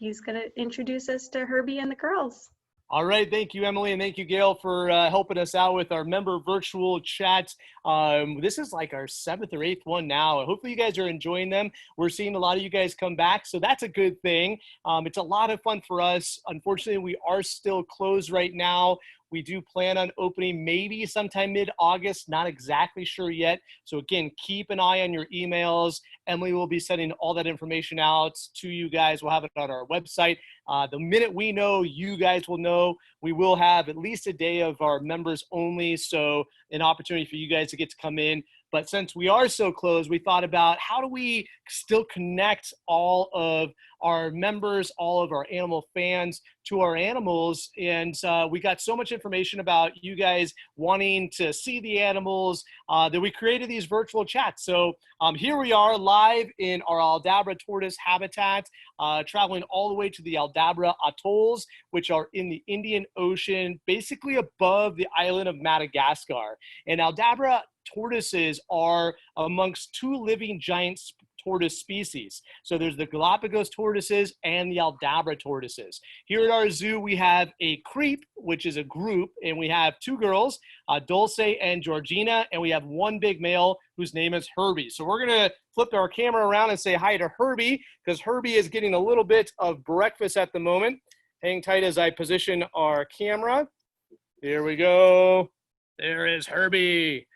he's going to introduce us to Herbie and the girls. All right. Thank you, Emily. And thank you, Gail, for helping us out with our member virtual chats. This is like our 7th or 8th one now. Hopefully you guys are enjoying them. We're seeing a lot of you guys come back, so that's a good thing. It's a lot of fun for us. Unfortunately, we are still closed right now. We do plan on opening maybe sometime mid-August, not exactly sure yet. So again, keep an eye on your emails. Emily will be sending all that information out to you guys. We'll have it on our website. The minute we know, you guys will know. We will have at least a day of our members only, so an opportunity for you guys to get to come in. But since we are so close, we thought about how do we still connect all of our members, all of our animal fans to our animals. And we got so much information about you guys wanting to see the animals that we created these virtual chats. So here we are live in our Aldabra tortoise habitat, traveling all the way to the Aldabra Atolls, which are in the Indian Ocean, basically above the island of Madagascar. And Aldabra tortoises are amongst 2 living giant tortoise species. So there's the Galapagos tortoises and the Aldabra tortoises. Here at our zoo, we have a creep, which is a group, and we have 2 girls, Dulce and Georgina, and we have 1 big male whose name is Herbie. So we're gonna flip our camera around and say hi to Herbie, because Herbie is getting a little bit of breakfast at the moment. Hang tight as I position our camera. Here we go. There is Herbie.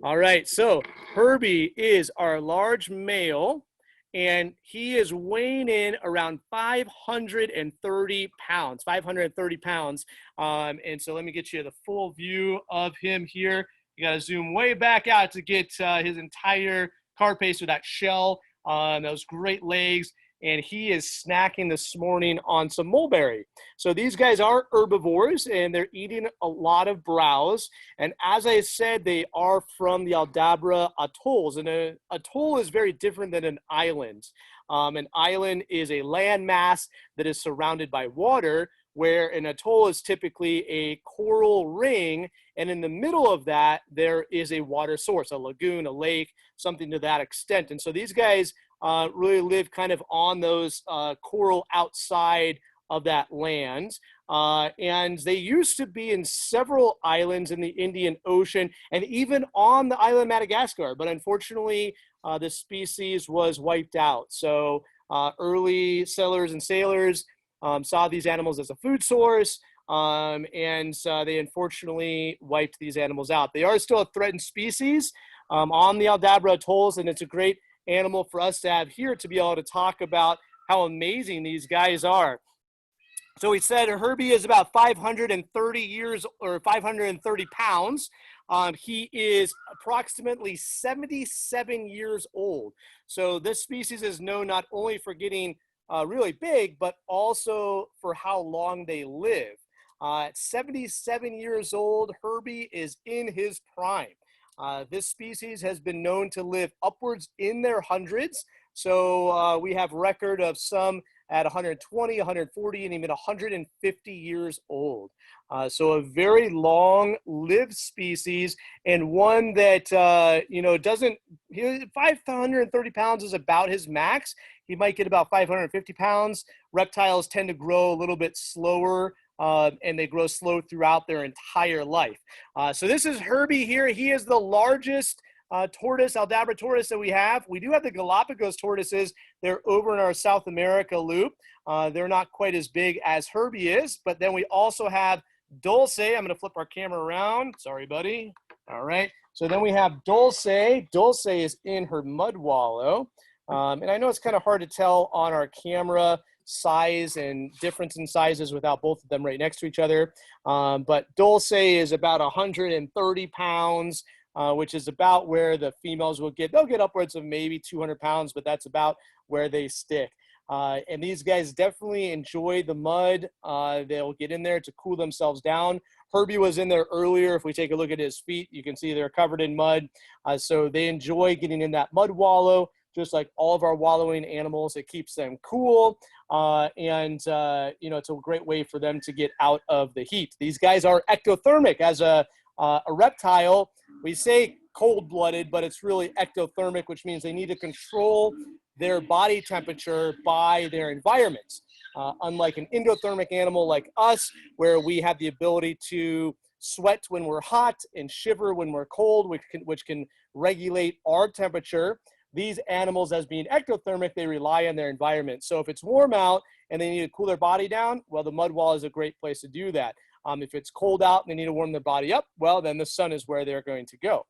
All right, so Herbie is our large male, and he is weighing in around 530 pounds, 530 pounds. And so let me get you the full view of him here. You got to zoom way back out to get his entire carapace with that shell, those great legs. And he is snacking this morning on some mulberry. So these guys are herbivores, and they're eating a lot of browse. And as I said, they are from the Aldabra Atolls. And an atoll is very different than an island. An island is a landmass that is surrounded by water, where an atoll is typically a coral ring. And in the middle of that, there is a water source, a lagoon, a lake, something to that extent. And so these guys really live kind of on those coral outside of that land. And they used to be in several islands in the Indian Ocean and even on the island of Madagascar. But unfortunately, the species was wiped out. So early settlers and sailors saw these animals as a food source. And they unfortunately wiped these animals out. They are still a threatened species on the Aldabra Atolls, and it's a great animal for us to have here to be able to talk about how amazing these guys are. So we said Herbie is about 530 years or 530 pounds. He is approximately 77 years old. So this species is known not only for getting really big, but also for how long they live. At 77 years old, Herbie is in his prime. This species has been known to live upwards in their hundreds. So we have record of some at 120, 140, and even 150 years old. So a very long-lived species, and one that, doesn't, 530 pounds is about his max. He might get about 550 pounds. Reptiles tend to grow a little bit slower, and they grow slow throughout their entire life. So this is Herbie here. He is the largest tortoise, Aldabra tortoise that we have. We do have the Galapagos tortoises. They're over in our South America loop. They're not quite as big as Herbie is, but then we also have Dulce. I'm going to flip our camera around. Sorry, buddy. All right. So then we have Dulce. Dulce is in her mud wallow. And I know it's kind of hard to tell on our camera size and difference in sizes without both of them right next to each other. But Dulce is about 130 pounds. Which is about where the females will get. They'll get upwards of maybe 200 pounds, but that's about where they stick. And these guys definitely enjoy the mud. They'll get in there to cool themselves down. Herbie was in there earlier. If we take a look at his feet, you can see they're covered in mud. So they enjoy getting in that mud wallow, just like all of our wallowing animals. It keeps them cool. It's a great way for them to get out of the heat. These guys are ectothermic. As a reptile, we say cold-blooded, but it's really ectothermic, which means they need to control their body temperature by their environment. unlike an endothermic animal like us, where we have the ability to sweat when we're hot and shiver when we're cold, which can regulate our temperature. These animals, as being ectothermic, they rely on their environment. So if it's warm out and they need to cool their body down, well, the mud wall is a great place to do that. If it's cold out and they need to warm their body up, well, then the sun is where they're going to go.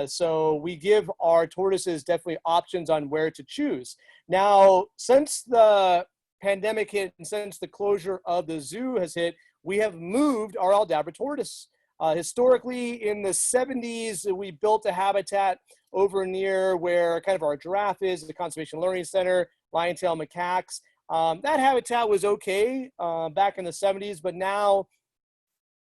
So we give our tortoises definitely options on where to choose. Now, since the pandemic hit and since the closure of the zoo has hit, we have moved our Aldabra tortoise. Historically, in the 70s, we built a habitat over near where kind of our giraffe is, the Conservation Learning Center, lion-tailed macaques. That habitat was okay back in the 70s, but now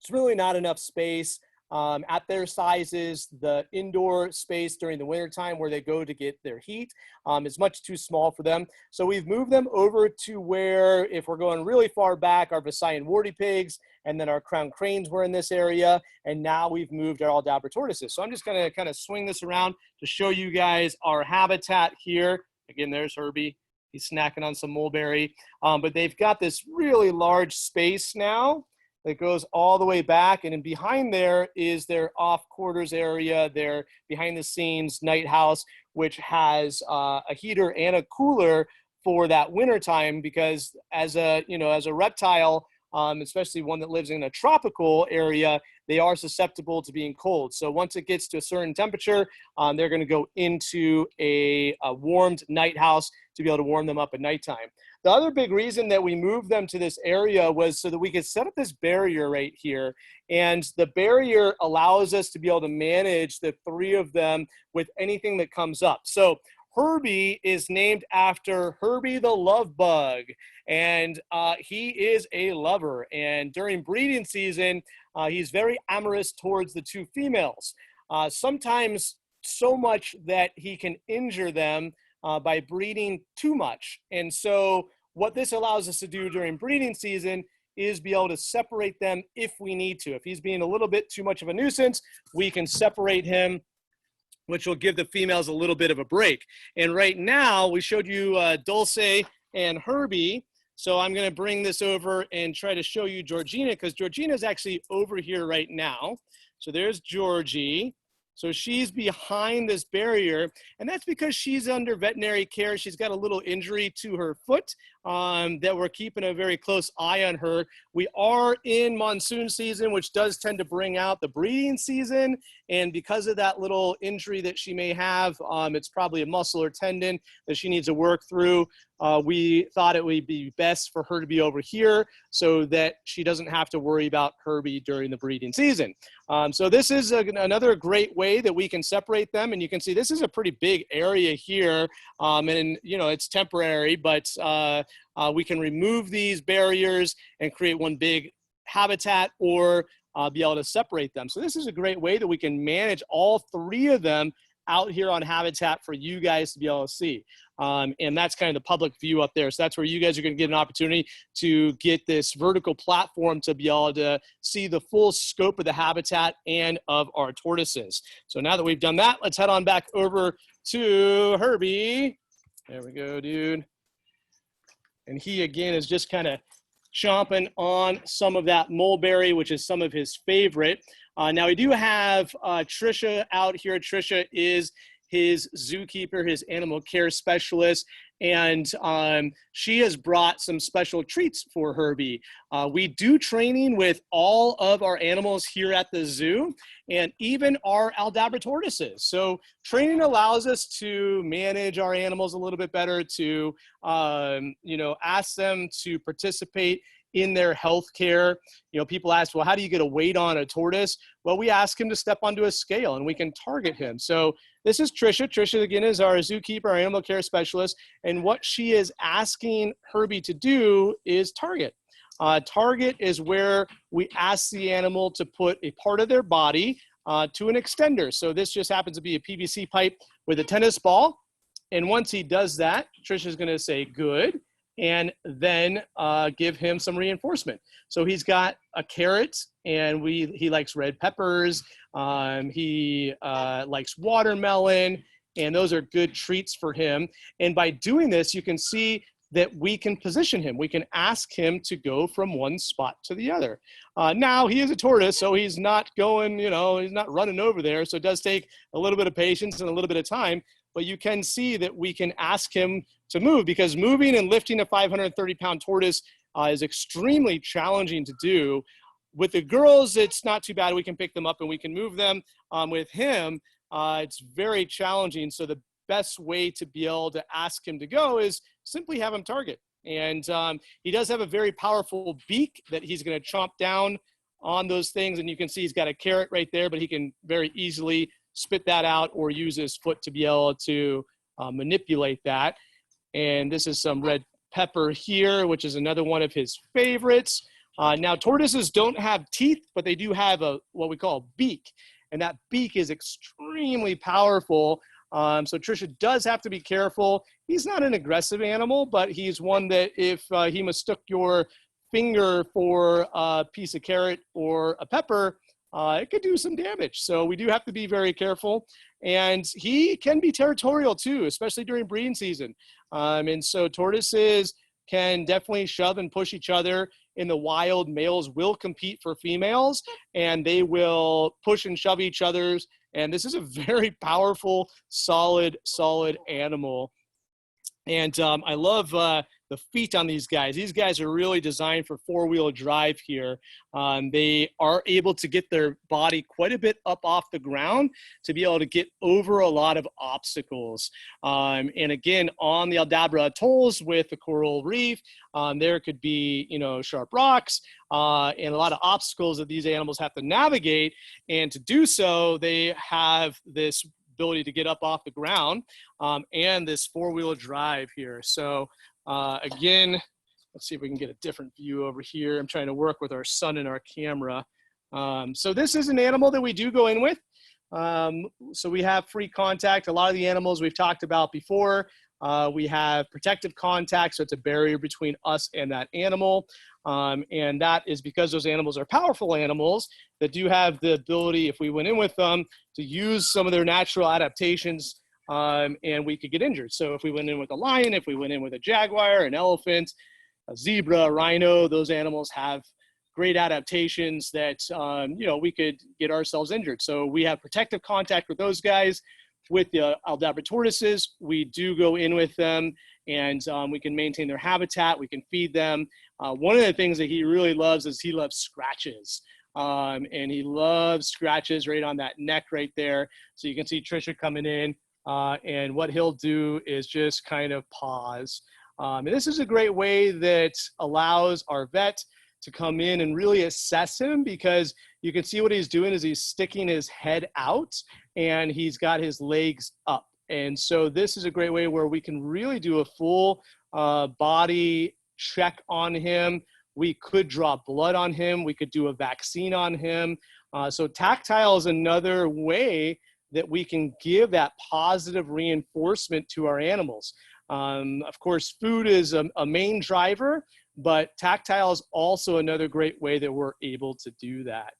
it's really not enough space at their sizes. The indoor space during the wintertime where they go to get their heat is much too small for them. So we've moved them over to where, if we're going really far back, our Visayan warty pigs and then our crown cranes were in this area. And now we've moved our Aldabra tortoises. So I'm just going to kind of swing this around to show you guys our habitat here. Again, there's Herbie. He's snacking on some mulberry. But they've got this really large space now that goes all the way back, and then behind there is their off quarters area, their behind the scenes night house, which has a heater and a cooler for that winter time, because as a reptile, especially one that lives in a tropical area, they are susceptible to being cold. So once it gets to a certain temperature, they're going to go into a warmed night house to be able to warm them up at nighttime. The other big reason that we moved them to this area was so that we could set up this barrier right here. And the barrier allows us to be able to manage the three of them with anything that comes up. So Herbie is named after Herbie the love bug, and he is a lover. And during breeding season, he's very amorous towards the two females, sometimes so much that he can injure them by breeding too much. And so what this allows us to do during breeding season is be able to separate them if we need to. If he's being a little bit too much of a nuisance, we can separate him, which will give the females a little bit of a break. And right now, we showed you Dulce and Herbie. So I'm going to bring this over and try to show you Georgina, because Georgina is actually over here right now. So there's Georgie. So she's behind this barrier, and that's because she's under veterinary care. She's got a little injury to her foot that we're keeping a very close eye on her. We are in monsoon season, which does tend to bring out the breeding season. And because of that little injury that she may have, it's probably a muscle or tendon that she needs to work through. We thought it would be best for her to be over here so that she doesn't have to worry about Herbie during the breeding season. So this is another great way that we can separate them. And you can see this is a pretty big area here. And you know, it's temporary, but we can remove these barriers and create one big habitat, or be able to separate them. So this is a great way that we can manage all three of them out here on habitat for you guys to be able to see. And that's kind of the public view up there. So that's where you guys are going to get an opportunity to get this vertical platform to be able to see the full scope of the habitat and of our tortoises. So now that we've done that, let's head on back over to Herbie. There we go, dude. And he, again, is just kind of chomping on some of that mulberry, which is some of his favorite. Now, we do have Trisha out here. Trisha is his zookeeper, his animal care specialist, and she has brought some special treats for Herbie. We do training with all of our animals here at the zoo, and even our Aldabra tortoises. So training allows us to manage our animals a little bit better, to ask them to participate in their health care. You know, people ask, well, how do you get a weight on a tortoise? Well, we ask him to step onto a scale and we can target him. So this is Trisha. Trisha, again, is our zookeeper, our animal care specialist. And what she is asking Herbie to do is target. Target is where we ask the animal to put a part of their body to an extender. So this just happens to be a PVC pipe with a tennis ball. And once he does that, Trisha's going to say, good, and then give him some reinforcement. So he's got a carrot, and he likes red peppers. He likes watermelon, and those are good treats for him. And by doing this, you can see that we can position him. We can ask him to go from one spot to the other. Now, he is a tortoise, so he's not going, you know, he's not running over there. So it does take a little bit of patience and a little bit of time, but you can see that we can ask him to move, because moving and lifting a 530-pound tortoise is extremely challenging to do. With the girls, it's not too bad. We can pick them up and we can move them. With him, it's very challenging. So the best way to be able to ask him to go is simply have him target. And he does have a very powerful beak that he's going to chomp down on those things. And you can see he's got a carrot right there, but he can very easily spit that out or use his foot to be able to manipulate that. And this is some red pepper here, which is another one of his favorites. Now, tortoises don't have teeth, but they do have what we call a beak. And that beak is extremely powerful. So Trisha does have to be careful. He's not an aggressive animal, but he's one that if he mistook your finger for a piece of carrot or a pepper, it could do some damage. So we do have to be very careful. And he can be territorial too, especially during breeding season. And so tortoises can definitely shove and push each other. In the wild, males will compete for females, and they will push and shove each other's. And this is a very powerful, solid animal. And I love the feet on these guys. These guys are really designed for four-wheel drive here. They are able to get their body quite a bit up off the ground to be able to get over a lot of obstacles. And again, on the Aldabra Atolls with the coral reef, there could be, you know, sharp rocks and a lot of obstacles that these animals have to navigate. And to do so, they have this ability to get up off the ground and this four-wheel drive here. So again, let's see if we can get a different view over here. I'm trying to work with our sun and our camera. So this is an animal that we do go in with. So we have free contact. A lot of the animals we've talked about before, we have protective contact, so it's a barrier between us and that animal. And that is because those animals are powerful animals that do have the ability, if we went in with them, to use some of their natural adaptations, and we could get injured. So if we went in with a lion, if we went in with a jaguar, an elephant, a zebra, a rhino, those animals have great adaptations that, you know, we could get ourselves injured. So we have protective contact with those guys. With the Aldabra tortoises, we do go in with them, and we can maintain their habitat. We can feed them. One of the things that he really loves is he loves scratches. And he loves scratches right on that neck right there. So you can see Trisha coming in, and what he'll do is just kind of pause. And this is a great way that allows our vet to come in and really assess him, because you can see what he's doing is he's sticking his head out and he's got his legs up. And so this is a great way where we can really do a full body check on him. We could draw blood on him. We could do a vaccine on him. So tactile is another way that we can give that positive reinforcement to our animals. Of course, food is a main driver, but tactile is also another great way that we're able to do that.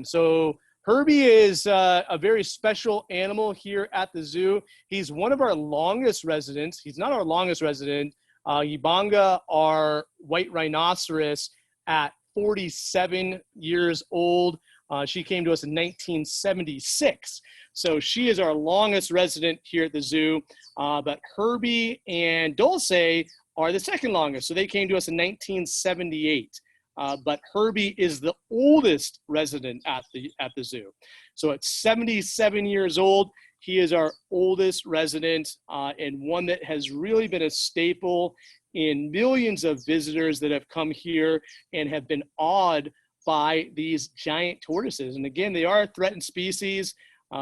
So Herbie is a very special animal here at the zoo. He's one of our longest residents. He's not our longest resident. Yibanga, our white rhinoceros, at 47 years old. She came to us in 1976. So she is our longest resident here at the zoo. But Herbie and Dulce are the second longest. So they came to us in 1978. But Herbie is the oldest resident at the zoo. So at 77 years old, he is our oldest resident, and one that has really been a staple in millions of visitors that have come here and have been awed by these giant tortoises. And again, they are a threatened species.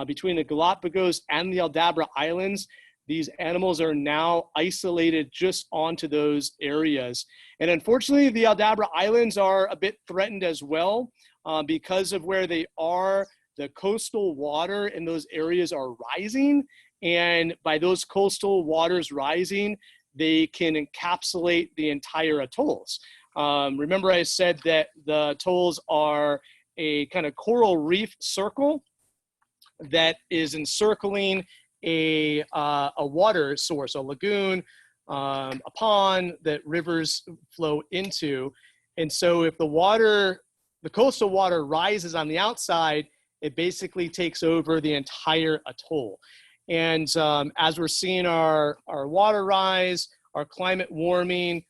Between the Galapagos and the Aldabra Islands, these animals are now isolated just onto those areas. And unfortunately, the Aldabra Islands are a bit threatened as well because of where they are. The coastal water in those areas are rising. And by those coastal waters rising, they can encapsulate the entire atolls. Remember I said that the atolls are a kind of coral reef circle that is encircling a water source, a lagoon, a pond that rivers flow into. And so if the coastal water rises on the outside, it basically takes over the entire atoll. And as we're seeing our water rise, our climate warming,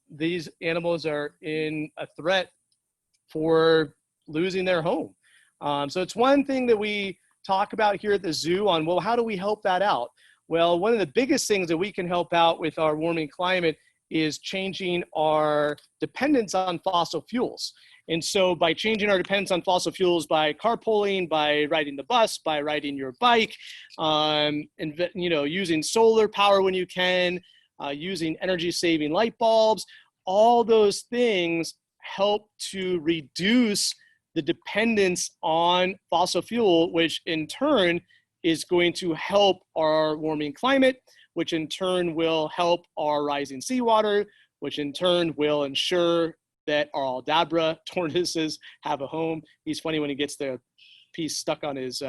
these animals are in a threat for losing their home. So it's one thing that we talk about here at the zoo on, well, how do we help that out? Well, one of the biggest things that we can help out with our warming climate is changing our dependence on fossil fuels. And so by changing our dependence on fossil fuels, by carpooling, by riding the bus, by riding your bike, and using solar power when you can, using energy-saving light bulbs, all those things help to reduce the dependence on fossil fuel, which in turn is going to help our warming climate, which in turn will help our rising seawater, which in turn will ensure that our Aldabra tortoises have a home. He's funny when he gets the piece stuck on his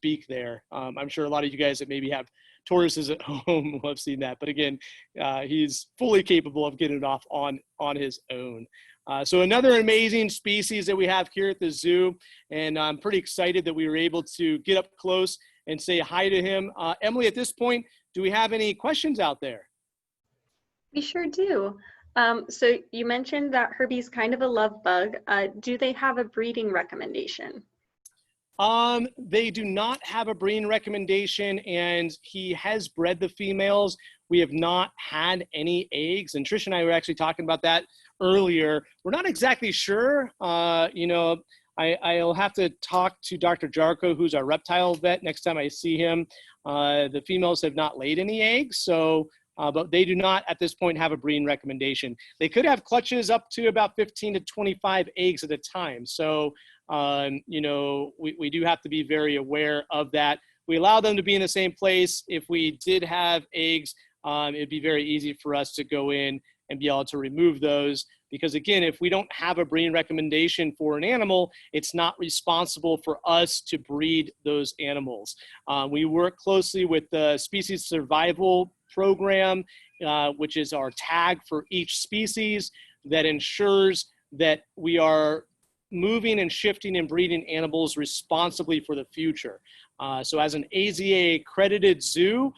beak there. I'm sure a lot of you guys that maybe have tortoises at home will have seen that. But again, he's fully capable of getting it off on his own. So another amazing species that we have here at the zoo, and I'm pretty excited that we were able to get up close and say hi to him. Emily, at this point, do we have any questions out there? We sure do. So you mentioned that Herbie's kind of a love bug. Do they have a breeding recommendation? They do not have a breeding recommendation, and he has bred the females. We have not had any eggs, and Trish and I were actually talking about that earlier. We're not exactly sure. I'll have to talk to Dr. Jarko, who's our reptile vet, next time I see him. The females have not laid any eggs, so but they do not at this point have a breeding recommendation. They could have clutches up to about 15 to 25 eggs at a time. So, we do have to be very aware of that. We allow them to be in the same place. If we did have eggs, it'd be very easy for us to go in and be able to remove those. Because again, if we don't have a breeding recommendation for an animal, it's not responsible for us to breed those animals. We work closely with the Species Survival Program, which is our tag for each species that ensures that we are moving and shifting and breeding animals responsibly for the future. So as an AZA accredited zoo,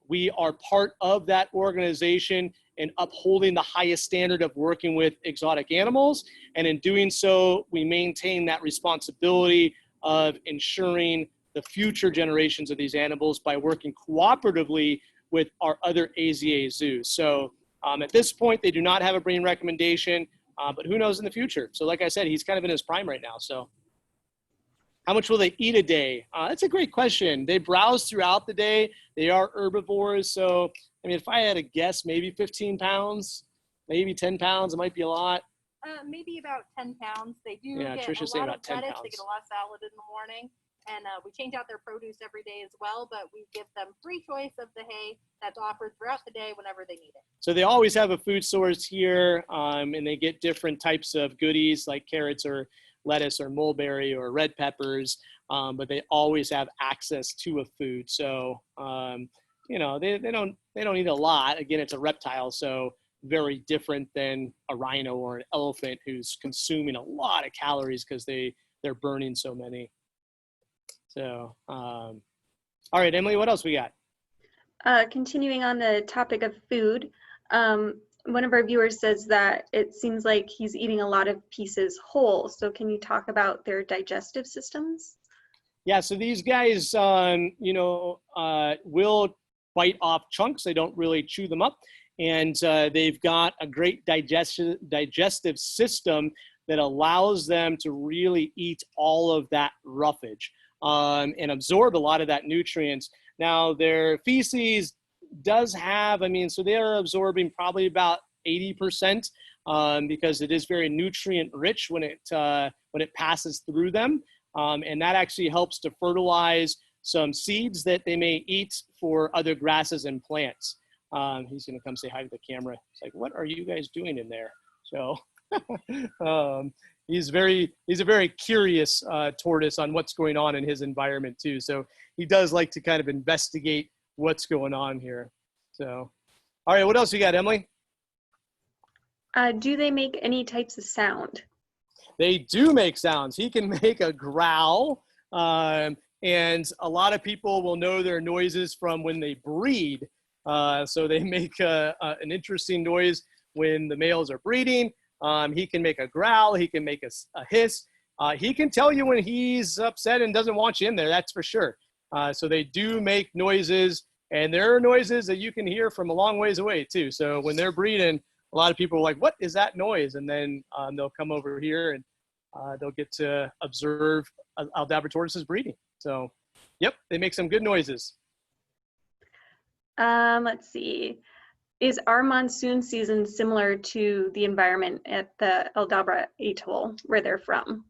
we are part of that organization and upholding the highest standard of working with exotic animals. And in doing so, we maintain that responsibility of ensuring the future generations of these animals by working cooperatively with our other AZA zoos. So at this point, they do not have a breeding recommendation, but who knows in the future? So like I said, he's kind of in his prime right now. So how much will they eat a day? That's a great question. They browse throughout the day. They are herbivores. So, I mean, if I had to guess, maybe 15 pounds, maybe 10 pounds, it might be a lot. Maybe about 10 pounds. They do Yeah, get Trisha's a saying lot about of 10 lettuce. pounds. They get a lot of salad in the morning. And we change out their produce every day as well, but we give them free choice of the hay that's offered throughout the day whenever they need it. So they always have a food source here, and they get different types of goodies like carrots or lettuce or mulberry or red peppers, but they always have access to a food. So, they don't eat a lot. Again, it's a reptile, so very different than a rhino or an elephant who's consuming a lot of calories because they're burning so many. So, all right, Emily, what else we got? Continuing on the topic of food, one of our viewers says that it seems like he's eating a lot of pieces whole. So can you talk about their digestive systems? Yeah, so these guys, will bite off chunks. They don't really chew them up. And they've got a great digestive system that allows them to really eat all of that roughage and absorb a lot of that nutrients. Now, their feces does have, so they're absorbing probably about 80% because it is very nutrient rich when it passes through them. And that actually helps to fertilize some seeds that they may eat for other grasses and plants. He's going to come say hi to the camera. It's like, what are you guys doing in there? So he's a very curious tortoise on what's going on in his environment too. So he does like to kind of investigate what's going on here. So All right, what else you got, Emily? Do they make any types of sound? They do make sounds. He can make a growl, and a lot of people will know their noises from when they breed. So they make an interesting noise when the males are breeding. He can make a growl. He can make a hiss. He can tell you when he's upset and doesn't want you in there, that's for sure. So they do make noises, and there are noises that you can hear from a long ways away too. So when they're breeding, a lot of people are like, what is that noise? And then they'll come over here and they'll get to observe Aldabra tortoises breeding. So, yep, they make some good noises. Let's see. Is our monsoon season similar to the environment at the Aldabra Atoll where they're from?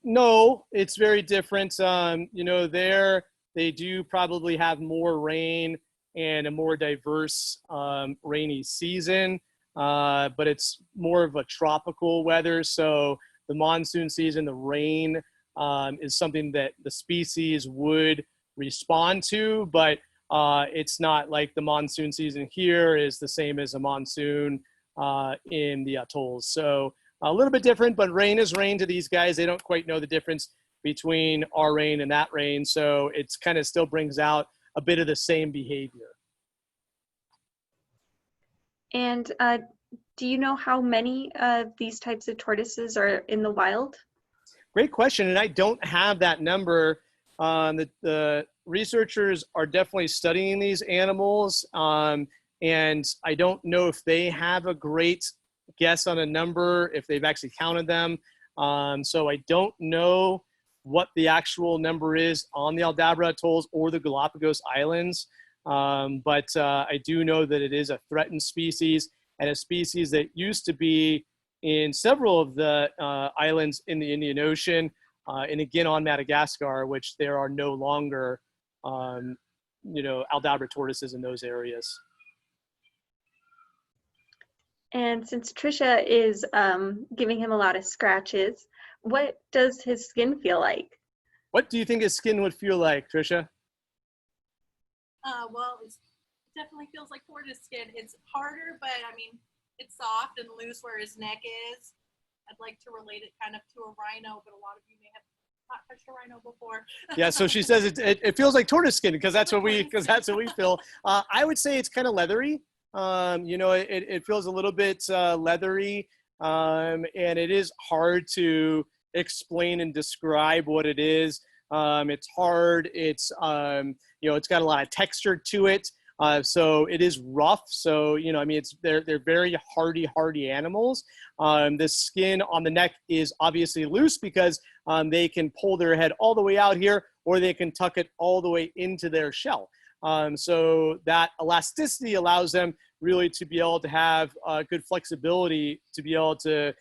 No, it's very different. You know, they do probably have more rain and a more diverse rainy season, but it's more of a tropical weather. So the monsoon season, the rain is something that the species would respond to, but it's not like the monsoon season here is the same as a monsoon in the atolls. So a little bit different, but rain is rain to these guys. They don't quite know the difference between our rain and that rain. So it's kind of still brings out a bit of the same behavior. And do you know how many of these types of tortoises are in the wild? Great question, and I don't have that number. The researchers are definitely studying these animals, and I don't know if they have a great guess on a number, if they've actually counted them. So I don't know what the actual number is on the Aldabra Atolls or the Galapagos Islands, but I do know that it is a threatened species and a species that used to be in several of the islands in the Indian Ocean, and again on Madagascar, which there are no longer, you know, Aldabra tortoises in those areas. And since Trisha is giving him a lot of scratches, what does his skin feel like? What do you think his skin would feel like, Trisha? Well, it definitely feels like tortoise skin. It's harder, but I mean, it's soft and loose where his neck is. I'd like to relate it kind of to a rhino, but a lot of you may have not touched a rhino before. Yeah, so she says it feels like tortoise skin because that's what we feel. I would say it's kind of leathery. You know, it feels a little bit leathery, and it is hard to explain and describe what it is. It's hard. It's you know, it's got a lot of texture to it. So it is rough. So, you know, I mean, they're very hardy animals. The skin on the neck is obviously loose because they can pull their head all the way out here, or they can tuck it all the way into their shell. So that elasticity allows them really to be able to have good flexibility to be able to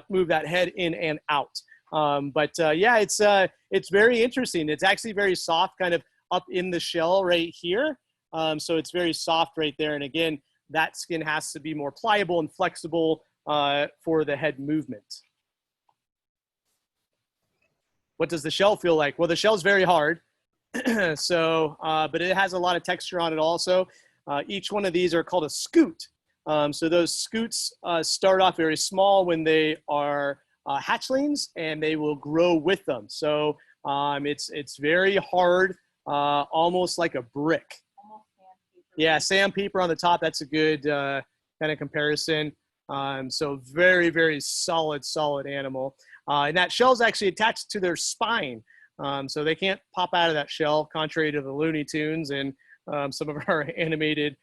move that head in and out. Yeah, it's very interesting. It's actually very soft, kind of up in the shell right here. So it's very soft right there. And again, that skin has to be more pliable and flexible for the head movement. What does the shell feel like? Well, the shell's very hard. So, but it has a lot of texture on it also. Each one of these are called a scoot. So those scoots start off very small when they are hatchlings, and they will grow with them. So it's very hard, almost like a brick. Yeah, sandpaper on the top. That's a good kind of comparison. So very, very solid animal. And that shell is actually attached to their spine. So they can't pop out of that shell, contrary to the Looney Tunes and some of our animated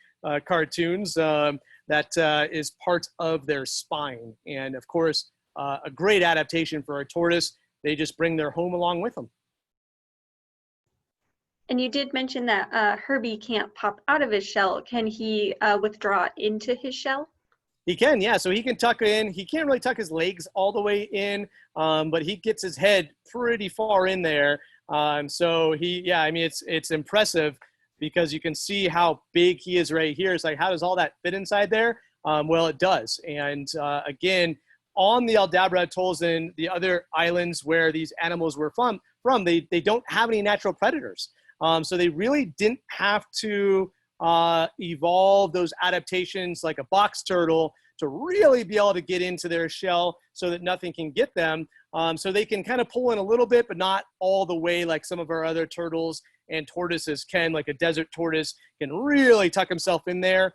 cartoons. That is part of their spine. And of course, a great adaptation for a tortoise. They just bring their home along with them. And you did mention that Herbie can't pop out of his shell. Can he withdraw into his shell? He can, yeah. So he can tuck in. He can't really tuck his legs all the way in, but he gets his head pretty far in there. So yeah, I mean, it's impressive because you can see how big he is right here. It's like, how does all that fit inside there? Well, it does. And again, on the Aldabra Atolls and the other islands where these animals were from, they don't have any natural predators. So they really didn't have to evolve those adaptations like a box turtle to really be able to get into their shell so that nothing can get them. So they can kind of pull in a little bit, but not all the way like some of our other turtles and tortoises can. Like a desert tortoise can really tuck himself in there.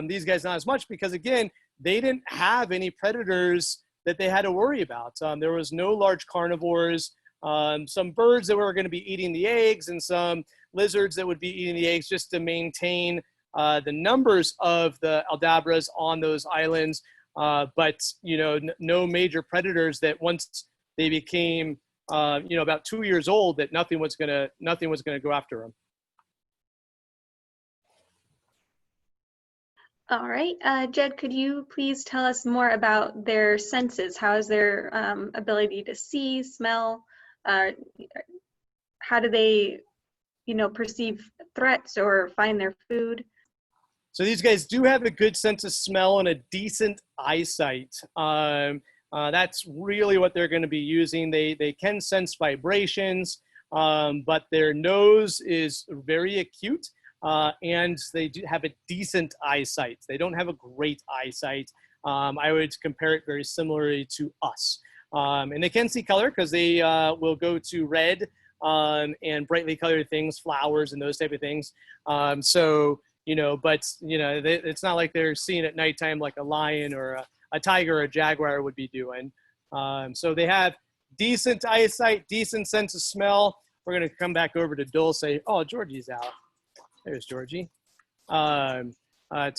These guys not as much because, again, they didn't have any predators that they had to worry about. There was no large carnivores, some birds that were going to be eating the eggs and some lizards that would be eating the eggs just to maintain the numbers of the Aldabras on those islands. But, you know, no major predators that once they became, you know, about 2 years old, that nothing was gonna go after them. All right, Jed, could you please tell us more about their senses? How is their ability to see, smell? How do they, you know, perceive threats or find their food? So these guys do have a good sense of smell and a decent eyesight. That's really what they're going to be using. They can sense vibrations, but their nose is very acute, and they do have a decent eyesight. They don't have a great eyesight. I would compare it very similarly to us. And they can see color because they will go to red and brightly colored things, flowers and those type of things. So, you know, but, you know, it's not like they're seeing at nighttime like a lion or a tiger or a jaguar would be doing. So they have decent eyesight, decent sense of smell. We're going to come back over to Dulce. Oh, Georgie's out. There's Georgie. To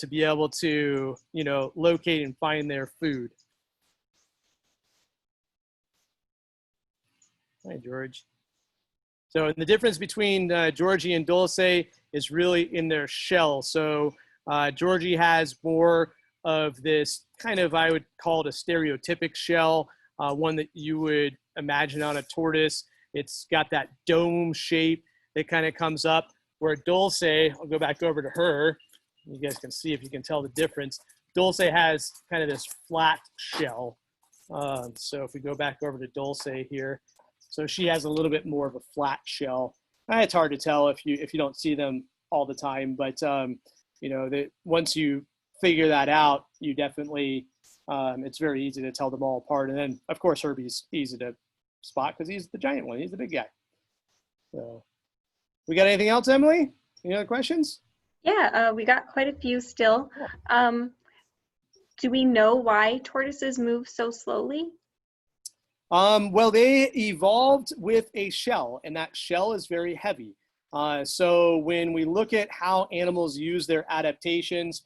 be able to, you know, locate and find their food. Hi, George. So the difference between Georgie and Dulce is really in their shell. So Georgie has more of this kind of, I would call it a stereotypic shell, one that you would imagine on a tortoise. It's got that dome shape that kind of comes up, where Dulce, I'll go back over to her. You guys can see if you can tell the difference. Dulce has kind of this flat shell. So if we go back over to Dulce here, so she has a little bit more of a flat shell. It's hard to tell if you don't see them all the time, but you know, once you figure that out, you definitely, it's very easy to tell them all apart. And then, of course, Herbie's easy to spot because he's the giant one. He's the big guy. So, we got anything else, Emily? Any other questions? Yeah, we got quite a few still. Do we know why tortoises move so slowly? Well, they evolved with a shell, and that shell is very heavy. So when we look at how animals use their adaptations,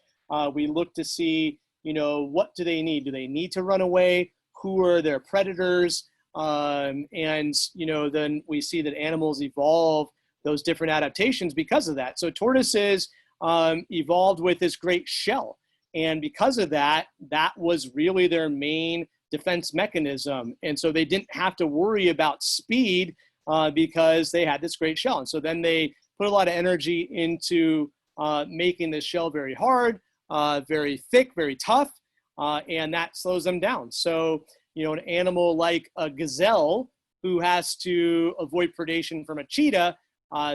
we look to see, you know, what do they need? Do they need to run away? Who are their predators? And, you know, then we see that animals evolve those different adaptations because of that. So tortoises evolved with this great shell. And because of that, that was really their main defense mechanism. And so they didn't have to worry about speed because they had this great shell. And so then they put a lot of energy into making this shell very hard, very thick, very tough, and that slows them down. So, you know, an animal like a gazelle who has to avoid predation from a cheetah,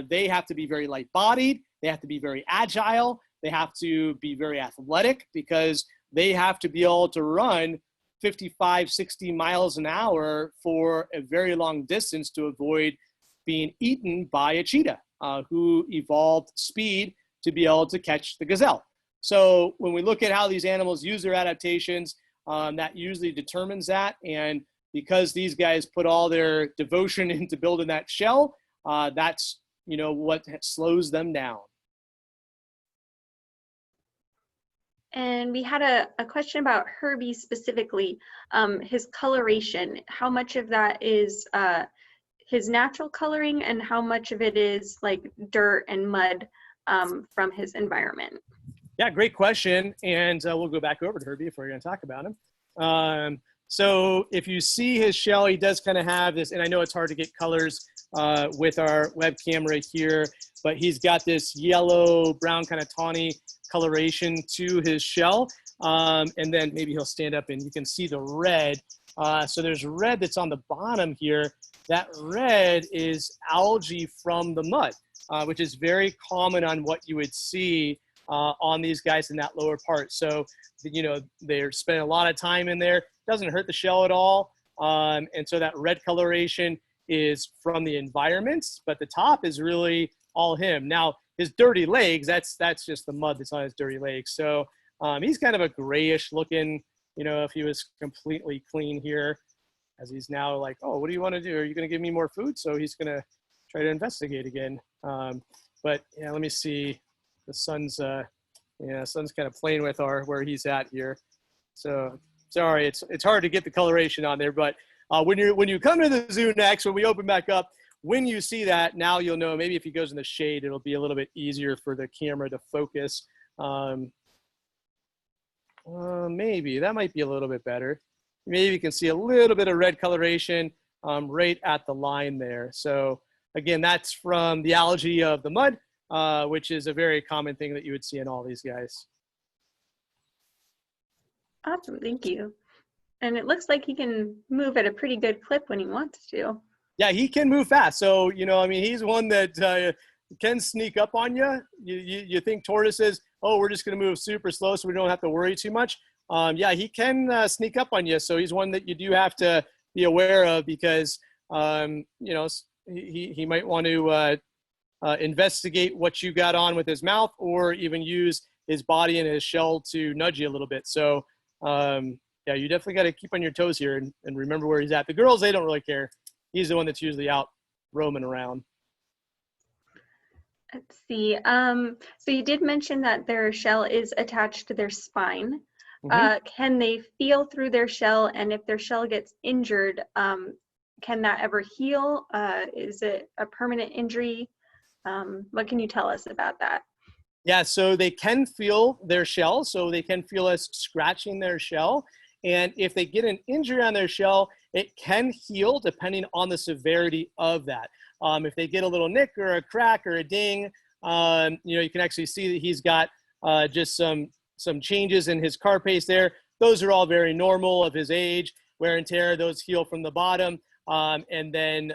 they have to be very light-bodied, they have to be very agile, they have to be very athletic because they have to be able to run 55, 60 miles an hour for a very long distance to avoid being eaten by a cheetah who evolved speed to be able to catch the gazelle. So when we look at how these animals use their adaptations, that usually determines that. And because these guys put all their devotion into building that shell, that's, you know, what slows them down. And we had a question about Herbie specifically, his coloration. How much of that is his natural coloring and how much of it is like dirt and mud from his environment? Yeah, great question. And we'll go back over to Herbie if we're going to talk about him. So if you see his shell, he does kind of have this, and I know it's hard to get colors with our web camera here, but he's got this yellow, brown, kind of tawny coloration to his shell. And then maybe he'll stand up and you can see the red. So there's red that's on the bottom here. That red is algae from the mud, which is very common on what you would see on these guys in that lower part. So, you know, they're spending a lot of time in there. Doesn't hurt the shell at all. And so that red coloration is from the environment, but the top is really all him. Now, his dirty legs, that's just the mud that's on his dirty legs. So he's kind of a grayish looking, you know, if he was completely clean here, as he's now like, oh, what do you want to do? Are you going to give me more food? So he's going to try to investigate again. But yeah, let me see. The sun's sun's kind of playing with where he's at here. So sorry, it's hard to get the coloration on there, but when you come to the zoo next, when we open back up, when you see that, now you'll know. Maybe if he goes in the shade, it'll be a little bit easier for the camera to focus. Maybe that might be a little bit better. Maybe you can see a little bit of red coloration right at the line there. So again, that's from the algae of the mud, which is a very common thing that you would see in all these guys. Awesome, thank you. And it looks like he can move at a pretty good clip when he wants to. Yeah, he can move fast. So, you know, I mean, he's one that can sneak up on you. You think tortoises, oh, we're just going to move super slow so we don't have to worry too much. Yeah, he can sneak up on you. So he's one that you do have to be aware of because, you know, he might want to investigate what you got on with his mouth or even use his body and his shell to nudge you a little bit. So, yeah, you definitely got to keep on your toes here and remember where he's at. The girls, they don't really care. He's the one that's usually out roaming around. Let's see. So you did mention that their shell is attached to their spine. Can they feel through their shell? And if their shell gets injured, can that ever heal? Is it a permanent injury? What can you tell us about that? Yeah, so they can feel their shell. So they can feel us scratching their shell. And if they get an injury on their shell, it can heal depending on the severity of that. If they get a little nick or a crack or a ding, you know, you can actually see that he's got just some changes in his carapace there. Those are all very normal of his age. Wear and tear, those heal from the bottom. And then,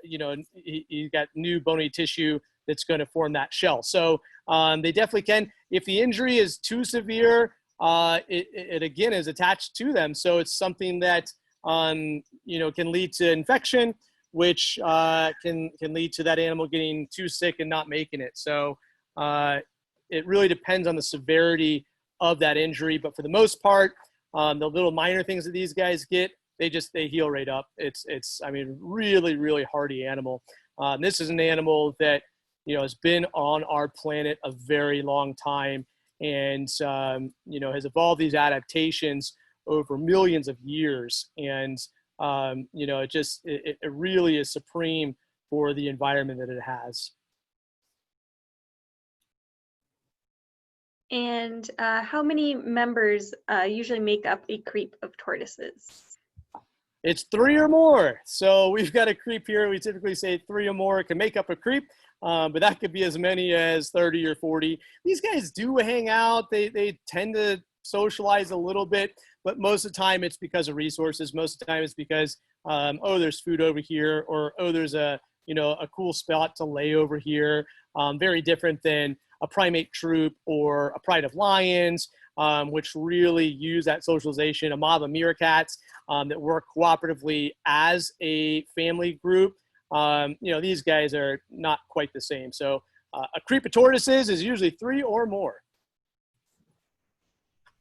you know, he's got new bony tissue that's going to form that shell. So they definitely can. If the injury is too severe, it again is attached to them. So it's something that, you know, can lead to infection, which can lead to that animal getting too sick and not making it. So it really depends on the severity of that injury. But for the most part, the little minor things that these guys get, they heal right up. It's I mean, really, really hardy animal. This is an animal that, you know, has been on our planet a very long time and, you know, has evolved these adaptations over millions of years. And, you know, it really is supreme for the environment that it has. And how many members usually make up a creep of tortoises? It's 3 or more. So we've got a creep here. We typically say 3 or more can make up a creep, but that could be as many as 30 or 40. These guys do hang out. They tend to socialize a little bit, but most of the time it's because of resources. Most of the time it's because, oh, there's food over here, or, oh, there's a cool spot to lay over here. Very different than a primate troop or a pride of lions, which really use that socialization. A mob of meerkats that work cooperatively as a family group. You know, these guys are not quite the same. So a creep of tortoises is usually 3 or more.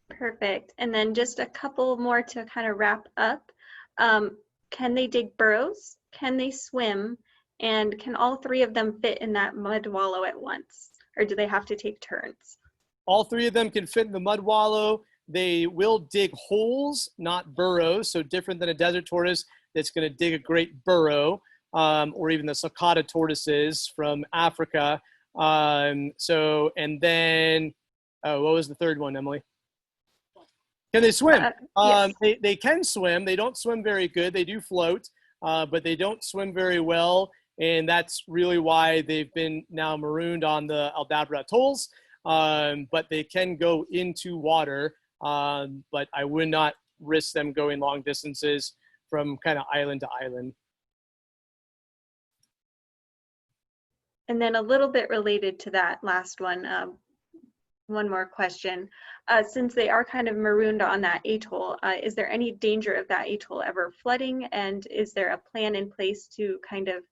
Perfect. And then just a couple more to kind of wrap up. Can they dig burrows? Can they swim? And can all 3 of them fit in that mud wallow at once? Or do they have to take turns? All 3 of them can fit in the mud wallow. They will dig holes, not burrows. So different than a desert tortoise that's going to dig a great burrow, or even the sulcata tortoises from Africa. And then, what was the third one, Emily? Can they swim? Yes. They can swim. They don't swim very good. They do float, but they don't swim very well. And that's really why they've been now marooned on the Aldabra Atolls. But they can go into water. but I would not risk them going long distances from kind of island to island. And then a little bit related to that last one more question. Since they are kind of marooned on that atoll, is there any danger of that atoll ever flooding? And is there a plan in place to kind of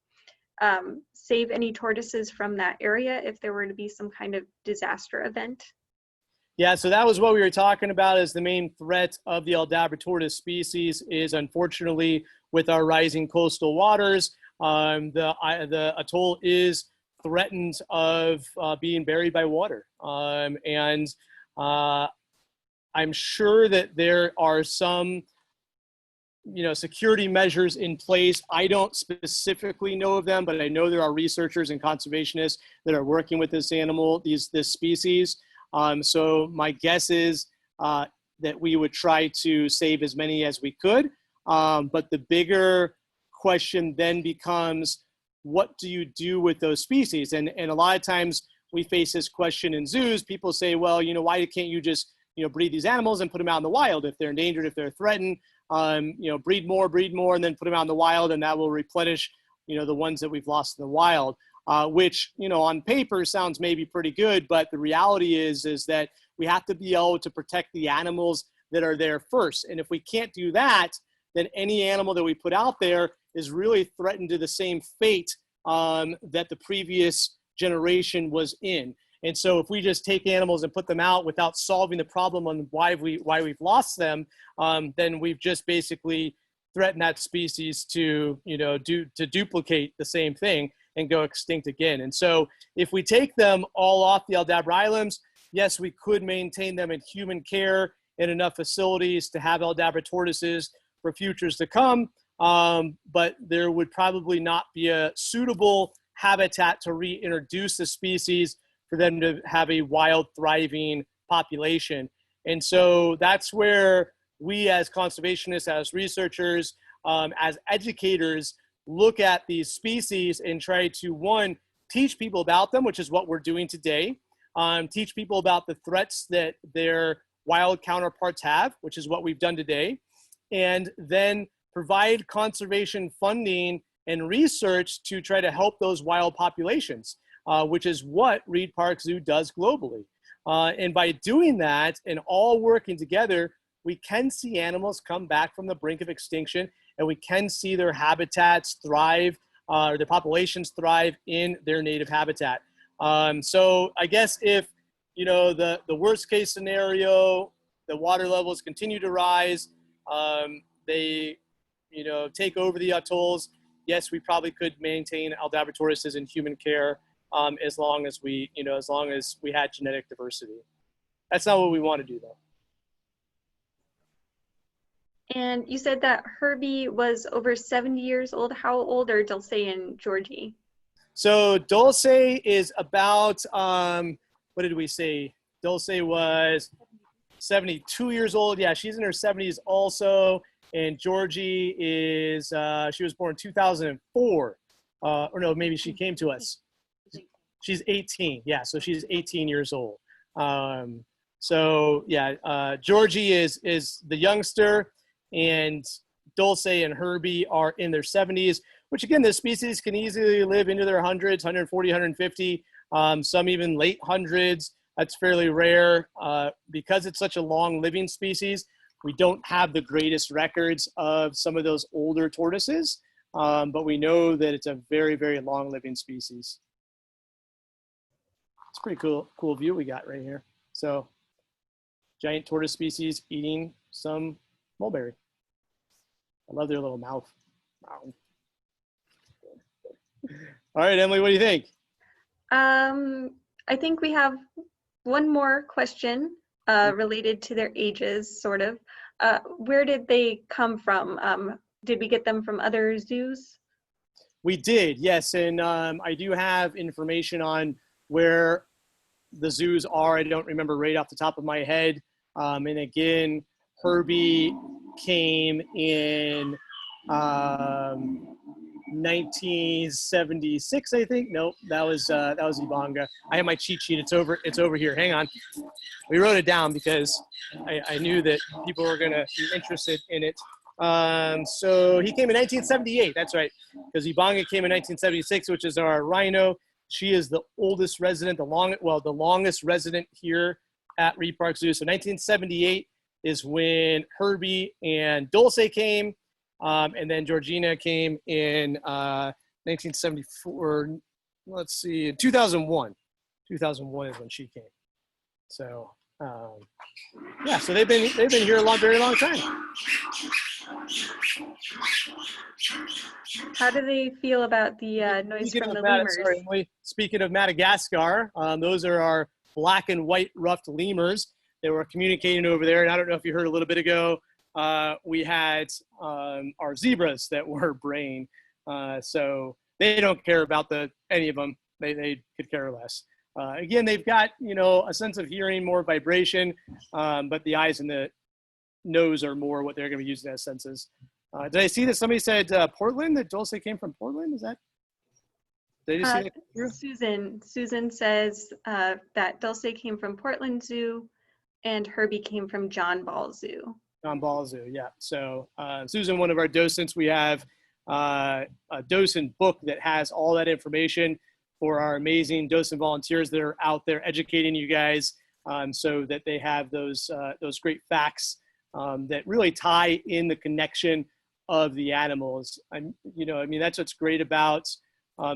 save any tortoises from that area if there were to be some kind of disaster event? Yeah, so that was what we were talking about as the main threat of the Aldabra tortoise species is, unfortunately, with our rising coastal waters, the atoll is threatened of being buried by water. And I'm sure that there are some security measures in place. I don't specifically know of them, but I know there are researchers and conservationists that are working with this animal, this species. So my guess is that we would try to save as many as we could. But the bigger question then becomes, what do you do with those species? And a lot of times we face this question in zoos. People say, well, why can't you just, breed these animals and put them out in the wild if they're endangered, if they're threatened? Breed more, and then put them out in the wild, and that will replenish, the ones that we've lost in the wild, which, on paper sounds maybe pretty good, but the reality is that we have to be able to protect the animals that are there first. And if we can't do that, then any animal that we put out there is really threatened to the same fate that the previous generation was in. And so if we just take animals and put them out without solving the problem on why we've lost them, then we've just basically threatened that species to duplicate the same thing and go extinct again. And so if we take them all off the Aldabra Islands, yes, we could maintain them in human care in enough facilities to have Aldabra tortoises for futures to come. But there would probably not be a suitable habitat to reintroduce the species for them to have a wild, thriving population. And so that's where we as conservationists, as researchers, as educators, look at these species and try to, one, teach people about them, which is what we're doing today, teach people about the threats that their wild counterparts have, which is what we've done today, and then provide conservation funding and research to try to help those wild populations, which is what Reid Park Zoo does globally. And by doing that and all working together, we can see animals come back from the brink of extinction, and we can see their habitats thrive, or their populations thrive in their native habitat. So I guess if, the worst case scenario, the water levels continue to rise, they take over the atolls, yes, we probably could maintain Aldabra tortoises in human care as long as we had genetic diversity. That's not what we want to do, though. And you said that Herbie was over 70 years old. How old are Dulce and Georgie? So Dulce is about, what did we say? Dulce was 72 years old. Yeah, she's in her 70s also. And Georgie is, she was born in 2004. Or no, maybe she came to us. She's 18. Yeah, so she's 18 years old. So yeah, Georgie is the youngster, and Dulce and Herbie are in their 70s, which again, the species can easily live into their hundreds, 140, 150, some even late hundreds. That's fairly rare. Because it's such a long living species, we don't have the greatest records of some of those older tortoises, but we know that it's a very, very long living species. It's a pretty cool view we got right here. So giant tortoise species eating some mulberry. I love their little mouth. Wow. All right, Emily, what do you think? I think we have one more question related to their ages, sort of. Where did they come from? Did we get them from other zoos? We did, yes. And I do have information on where the zoos are. I don't remember right off the top of my head. And again, Herbie came in 1976, I think. Nope, that was Ibanga. I have my cheat sheet. It's over here. Hang on. We wrote it down because I knew that people were going to be interested in it. So he came in 1978. That's right, because Ibanga came in 1976, which is our rhino. She is the oldest resident, the longest resident here at Reid Park Zoo. So 1978 is when Herbie and Dulce came, and then Georgina came in 1974. Let's see, 2001. 2001 is when she came. So yeah, so they've been here a very long time. How do they feel about the noise from the lemurs? Sorry, Emily. Speaking of Madagascar, those are our black and white ruffed lemurs. They were communicating over there, and I don't know if you heard a little bit ago, we had our zebras that were braying. So they don't care about any of them. They could care less. Again, they've got, a sense of hearing, more vibration, but the eyes and the nose are more what they're going to be using as senses. Did I see that somebody said Portland, that Dulce came from Portland? Is that? Did I just see that? Susan says that Dulce came from Portland Zoo and Herbie came from John Ball Zoo. John Ball Zoo, yeah. So Susan, one of our docents, we have a docent book that has all that information for our amazing docent volunteers that are out there educating you guys, so that they have those great facts that really tie in the connection of the animals. That's what's great about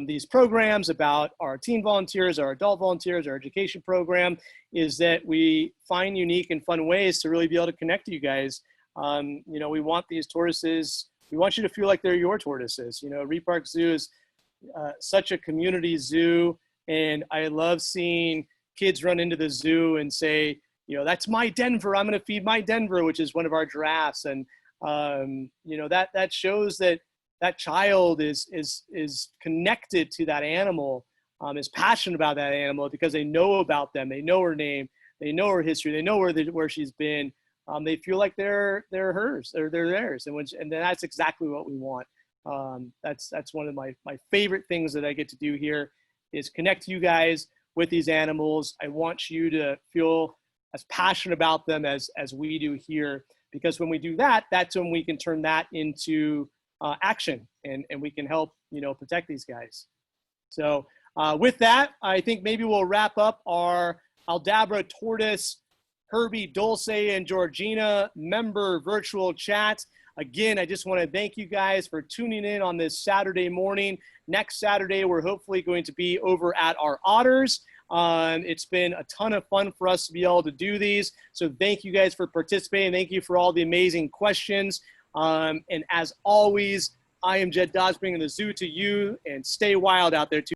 these programs, about our teen volunteers, our adult volunteers, our education program, is that we find unique and fun ways to really be able to connect to you guys. We want these tortoises, we want you to feel like they're your tortoises. Reid Park Zoo is such a community zoo, and I love seeing kids run into the zoo and say, that's my Denver, I'm going to feed my Denver, which is one of our giraffes. And that shows that child is connected to that animal, is passionate about that animal because they know about them, they know her name, they know her history, they know where she's been. They feel like they're hers, they're theirs, and that's exactly what we want. That's one of my favorite things that I get to do here, is connect you guys with these animals. I want you to feel as passionate about them as we do here, because when we do that, that's when we can turn that into action, and we can help protect these guys. So with that, I think maybe we'll wrap up our Aldabra Tortoise, Herbie, Dulce, and Georgina member virtual chat. Again, I just want to thank you guys for tuning in on this Saturday morning. Next Saturday, we're hopefully going to be over at our otters. It's been a ton of fun for us to be able to do these. So thank you guys for participating. Thank you for all the amazing questions. And as always, I am Jed Dodds, bringing the zoo to you, and stay wild out there too.